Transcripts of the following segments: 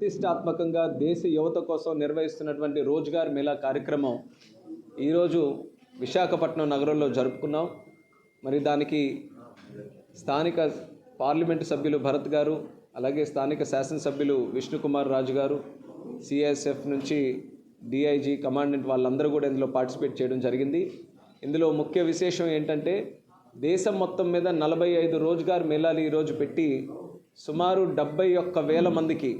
ప్రతిష్టాత్మకంగా దేశ యువత కోసం నిర్వహిస్తున్నటువంటి రోజ్గార్ మేళా కార్యక్రమం ఈరోజు విశాఖపట్నం నగరంలో జరుపుకున్నాం. మరి దానికి స్థానిక పార్లమెంటు సభ్యులు భరత్ గారు, అలాగే స్థానిక శాసనసభ్యులు విష్ణుకుమార్ రాజు గారు, సిఐఎస్ఎఫ్ నుంచి డిఐజీ కమాండెంట్ వాళ్ళందరూ కూడా ఇందులో పార్టిసిపేట్ చేయడం జరిగింది. ఇందులో ముఖ్య విశేషం ఏంటంటే దేశం మొత్తం మీద 45 రోజ్గార్ మేళాలు ఈరోజు పెట్టి సుమారు 71,000 మందికి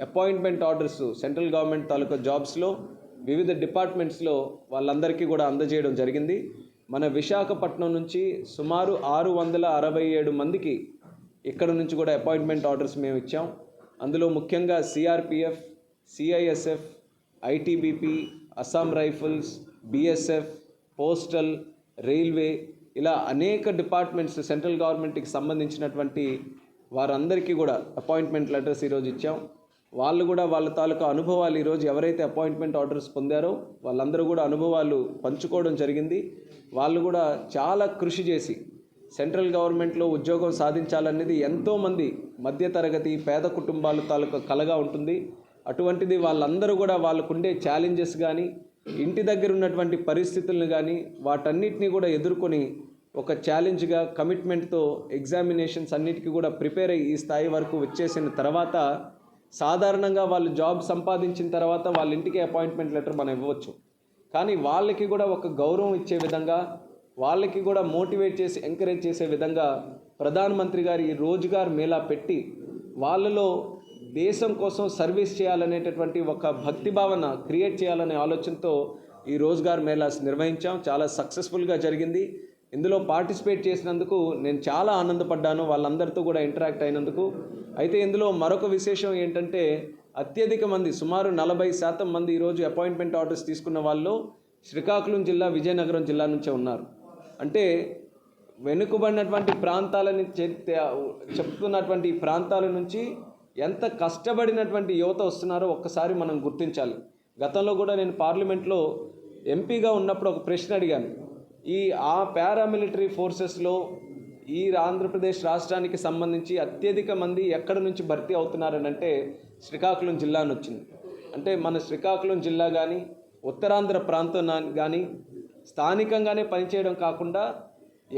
అపాయింట్మెంట్ ఆర్డర్స్ సెంట్రల్ గవర్నమెంట్ తాలూకా జాబ్స్లో వివిధ డిపార్ట్మెంట్స్లో వాళ్ళందరికీ కూడా అందజేయడం జరిగింది. మన విశాఖపట్నం నుంచి సుమారు 667 మందికి ఇక్కడ నుంచి కూడా అపాయింట్మెంట్ ఆర్డర్స్ మేము ఇచ్చాం. అందులో ముఖ్యంగా CRPF, CISF, ITBP, Assam rifles, BSF, postal, railway, ఇలా అనేక డిపార్ట్మెంట్స్ సెంట్రల్ గవర్నమెంట్కి సంబంధించినటువంటి వారందరికీ కూడా అపాయింట్మెంట్ లెటర్స్ ఈరోజు ఇచ్చాం. వాళ్ళు కూడా వాళ్ళ తాలూకా అనుభవాలు ఈరోజు ఎవరైతే అపాయింట్మెంట్ ఆర్డర్స్ పొందారో వాళ్ళందరూ కూడా అనుభవాలు పంచుకోవడం జరిగింది. వాళ్ళు కూడా చాలా కృషి చేసి సెంట్రల్ గవర్నమెంట్లో ఉద్యోగం సాధించాలనేది ఎంతోమంది మధ్యతరగతి పేద కుటుంబాల తాలూకా కలగా ఉంటుంది. అటువంటిది వాళ్ళందరూ కూడా వాళ్ళకుండే ఛాలెంజెస్ కానీ, ఇంటి దగ్గర ఉన్నటువంటి పరిస్థితులను కానీ వాటన్నిటినీ కూడా ఎదుర్కొని ఒక ఛాలెంజ్గా కమిట్మెంట్తో ఎగ్జామినేషన్స్ అన్నిటికీ కూడా ప్రిపేర్ అయ్యి ఈ స్థాయి వరకు వచ్చేసిన తర్వాత సాధారణంగా వాళ్ళు జాబ్ సంపాదించిన తర్వాత వాళ్ళ ఇంటికి అపాయింట్మెంట్ లెటర్ మనం ఇవ్వచ్చు. కానీ వాళ్ళకి కూడా ఒక గౌరవం ఇచ్చే విధంగా, వాళ్ళకి కూడా మోటివేట్ చేసి ఎంకరేజ్ చేసే విధంగా ప్రధానమంత్రి గారు ఈ రోజ్గార్ మేళా పెట్టి వాళ్ళలో దేశం కోసం సర్వీస్ చేయాలనేటటువంటి ఒక భక్తి భావన క్రియేట్ చేయాలనే ఆలోచనతో ఈ రోజ్గార్ మేళాస్ నిర్వహించాం. చాలా సక్సెస్ఫుల్గా జరిగింది. ఇందులో పార్టిసిపేట్ చేసినందుకు నేను చాలా ఆనందపడ్డాను, వాళ్ళందరితో కూడా ఇంటరాక్ట్ అయినందుకు. అయితే ఇందులో మరొక విశేషం ఏంటంటే అత్యధిక మంది సుమారు 40% మంది ఈరోజు అపాయింట్మెంట్ ఆర్డర్స్ తీసుకున్న వాళ్ళు శ్రీకాకుళం జిల్లా, విజయనగరం జిల్లా నుంచే ఉన్నారు. అంటే వెనుకబడినటువంటి ప్రాంతాలని చెప్తున్నటువంటి ప్రాంతాల నుంచి ఎంత కష్టపడినటువంటి యువత వస్తున్నారో ఒక్కసారి మనం గుర్తించాలి. గతంలో కూడా నేను పార్లమెంట్లో ఎంపీగా ఉన్నప్పుడు ఒక ప్రశ్న అడిగాను. ఆ పారామిలిటరీ ఫోర్సెస్లో ఈ ఆంధ్రప్రదేశ్ రాష్ట్రానికి సంబంధించి అత్యధిక మంది ఎక్కడి నుంచి భర్తీ అవుతున్నారని అంటే శ్రీకాకుళం జిల్లా అని వచ్చింది. అంటే మన శ్రీకాకుళం జిల్లా కానీ ఉత్తరాంధ్ర ప్రాంతం కానీ స్థానికంగానే పనిచేయడం కాకుండా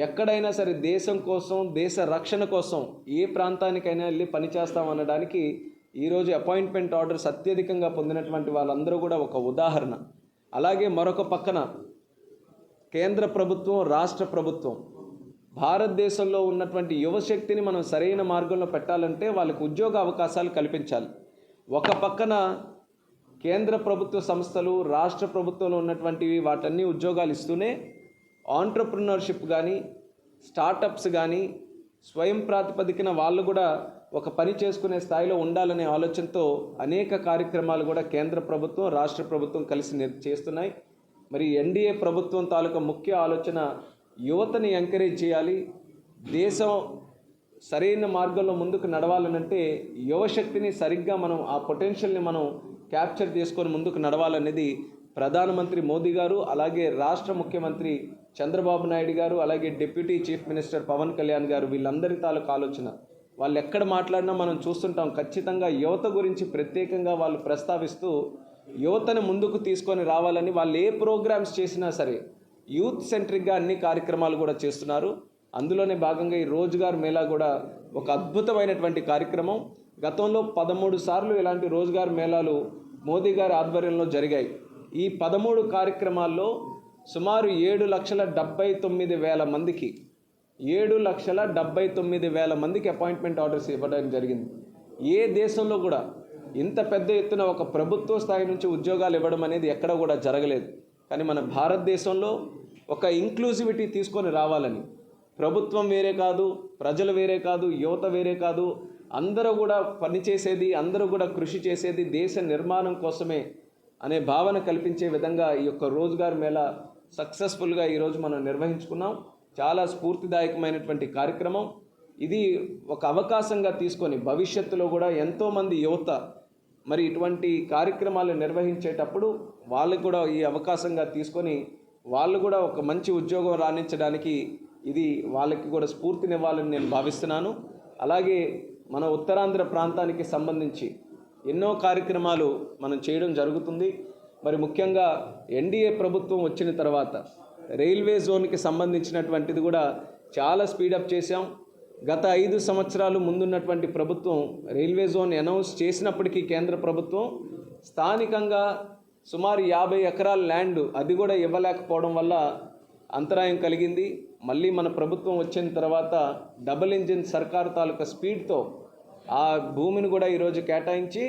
ఎక్కడైనా సరే దేశం కోసం, దేశ రక్షణ కోసం ఏ ప్రాంతానికైనా వెళ్ళి పనిచేస్తామనడానికి ఈరోజు అపాయింట్మెంట్ ఆర్డర్స్ అత్యధికంగా పొందినటువంటి వాళ్ళందరూ కూడా ఒక ఉదాహరణ. అలాగే మరొక పక్కన కేంద్ర ప్రభుత్వం, రాష్ట్ర ప్రభుత్వం భారతదేశంలో ఉన్నటువంటి యువశక్తిని మనం సరైన మార్గంలో పెట్టాలంటే వాళ్ళకి ఉద్యోగ అవకాశాలు కల్పించాలి. ఒక పక్కన కేంద్ర ప్రభుత్వ సంస్థలు, రాష్ట్ర ప్రభుత్వంలో ఉన్నటువంటివి వాటన్ని ఉద్యోగాలు ఇస్తూనే ఆంట్రప్రినర్షిప్ కానీ, స్టార్టప్స్ కానీ స్వయం ప్రాతిపదికన వాళ్ళు కూడా ఒక పని చేసుకునే స్థాయిలో ఉండాలనే ఆలోచనతో అనేక కార్యక్రమాలు కూడా కేంద్ర ప్రభుత్వం, రాష్ట్ర ప్రభుత్వం కలిసి చేస్తున్నాయి. మరి ఎన్డీఏ ప్రభుత్వం తాలూకా ముఖ్య ఆలోచన యువతని ఎంకరేజ్ చేయాలి. దేశం సరైన మార్గంలో ముందుకు నడవాలనంటే యువశక్తిని సరిగ్గా మనం ఆ పొటెన్షియల్ని మనం క్యాప్చర్ చేసుకొని ముందుకు నడవాలనేది ప్రధానమంత్రి మోదీ గారు, అలాగే రాష్ట్ర ముఖ్యమంత్రి చంద్రబాబు నాయుడు గారు, అలాగే deputy chief minister Pawan Kalyan garu, వీళ్ళందరి తాలూకా ఆలోచన. వాళ్ళు ఎక్కడ మాట్లాడినా మనం చూస్తుంటాం, ఖచ్చితంగా యువత గురించి ప్రత్యేకంగా వాళ్ళు ప్రస్తావిస్తూ యువతను ముందుకు తీసుకొని రావాలని వాళ్ళు ఏ ప్రోగ్రామ్స్ చేసినా సరే యూత్ సెంట్రిక్గా అన్ని కార్యక్రమాలు కూడా చేస్తున్నారు. అందులోనే భాగంగా ఈ రోజ్గార్ మేళా కూడా ఒక అద్భుతమైనటువంటి కార్యక్రమం. గతంలో 13 సార్లు ఇలాంటి రోజ్గార్ మేళాలు మోదీ గారి ఆధ్వర్యంలో జరిగాయి. ఈ 13 కార్యక్రమాల్లో సుమారు 7,79,000 మందికి 7,79,000 మందికి అపాయింట్మెంట్ ఆర్డర్స్ ఇవ్వడం జరిగింది. ఏ దేశంలో కూడా ఇంత పెద్ద ఎత్తున ఒక ప్రభుత్వ స్థాయి నుంచి ఉద్యోగాలు ఇవ్వడం అనేది ఎక్కడ కూడా జరగలేదు. కానీ మన భారతదేశంలో ఒక ఇంక్లూజివిటీ తీసుకొని రావాలని, ప్రభుత్వం వేరే కాదు, ప్రజలు వేరే కాదు, యువత వేరే కాదు, అందరూ కూడా పనిచేసేది, అందరూ కూడా కృషి చేసేది దేశ నిర్మాణం కోసమే అనే భావన కల్పించే విధంగా ఈ యొక్క రోజ్గార్ మేళా సక్సెస్ఫుల్గా ఈరోజు మనం నిర్వహించుకున్నాం. చాలా స్ఫూర్తిదాయకమైనటువంటి కార్యక్రమం ఇది. ఒక అవకాశంగా తీసుకొని భవిష్యత్తులో కూడా ఎంతోమంది యువత మరి ఇటువంటి కార్యక్రమాలు నిర్వహించేటప్పుడు వాళ్ళకు కూడా ఈ అవకాశంగా తీసుకొని వాళ్ళు కూడా ఒక మంచి ఉద్యోగం రాణించడానికి ఇది వాళ్ళకి కూడా స్ఫూర్తినివ్వాలని నేను భావిస్తున్నాను. అలాగే మన ఉత్తరాంధ్ర ప్రాంతానికి సంబంధించి ఎన్నో కార్యక్రమాలు మనం చేయడం జరుగుతుంది. మరి ముఖ్యంగా ఎన్డీఏ ప్రభుత్వం వచ్చిన తర్వాత రైల్వే జోన్కి సంబంధించినటువంటిది కూడా చాలా స్పీడప్ చేశాం. గత 5 సంవత్సరాలు ముందున్నటువంటి ప్రభుత్వం రైల్వే జోన్ అనౌన్స్ చేసినప్పటికీ కేంద్ర ప్రభుత్వం స్థానికంగా సుమారు 50 ఎకరాల ల్యాండ్ అది కూడా ఇవ్వలేకపోవడం వల్ల అంతరాయం కలిగింది. మళ్ళీ మన ప్రభుత్వం వచ్చిన తర్వాత డబుల్ ఇంజిన్ సర్కారు తాలూకా స్పీడ్తో ఆ భూమిని కూడా ఈరోజు కేటాయించి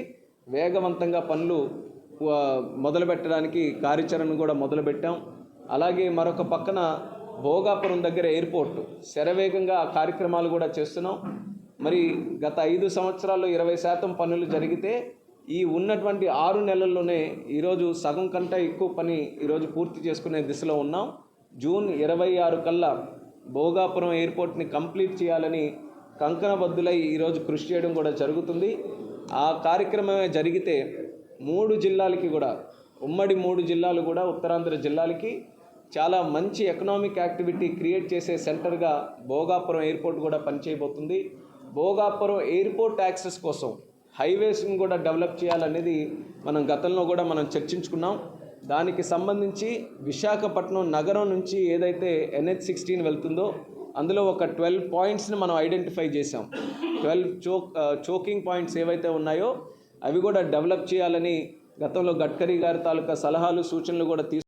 వేగవంతంగా పనులు మొదలుపెట్టడానికి కార్యాచరణ కూడా మొదలుపెట్టాం. అలాగే మరొక పక్కన భోగాపురం దగ్గర ఎయిర్పోర్టు శరవేగంగా ఆ కార్యక్రమాలు కూడా చేస్తున్నాం. మరి గత 5 సంవత్సరాల్లో 20% పనులు జరిగితే ఈ ఉన్నటువంటి 6 నెలల్లోనే ఈరోజు సగం కంటే ఎక్కువ పని ఈరోజు పూర్తి చేసుకునే దిశలో ఉన్నాం. జూన్ 26 కల్లా భోగాపురం ఎయిర్పోర్ట్ని కంప్లీట్ చేయాలని కంకణబద్దులై ఈరోజు కృషి చేయడం కూడా జరుగుతుంది. ఆ కార్యక్రమమే జరిగితే 3 జిల్లాలకి కూడా ఉమ్మడి 3 జిల్లాలు కూడా ఉత్తరాంధ్ర జిల్లాలకి చాలా మంచి ఎకనామిక్ యాక్టివిటీ క్రియేట్ చేసే సెంటర్గా భోగాపురం ఎయిర్పోర్ట్ కూడా పనిచేయబోతుంది. భోగాపురం ఎయిర్పోర్ట్ యాక్సెస్ కోసం హైవేస్ని కూడా డెవలప్ చేయాలనేది మనం గతంలో కూడా మనం చర్చించుకున్నాం. దానికి సంబంధించి విశాఖపట్నం నగరం నుంచి ఏదైతే NH16 వెళ్తుందో అందులో ఒక 12 పాయింట్స్ని మనం ఐడెంటిఫై చేసాం. 12 చోకింగ్ పాయింట్స్ ఏవైతే ఉన్నాయో అవి కూడా డెవలప్ చేయాలని గతంలో గడ్కరీ గారి తాలూకా సలహాలు సూచనలు కూడా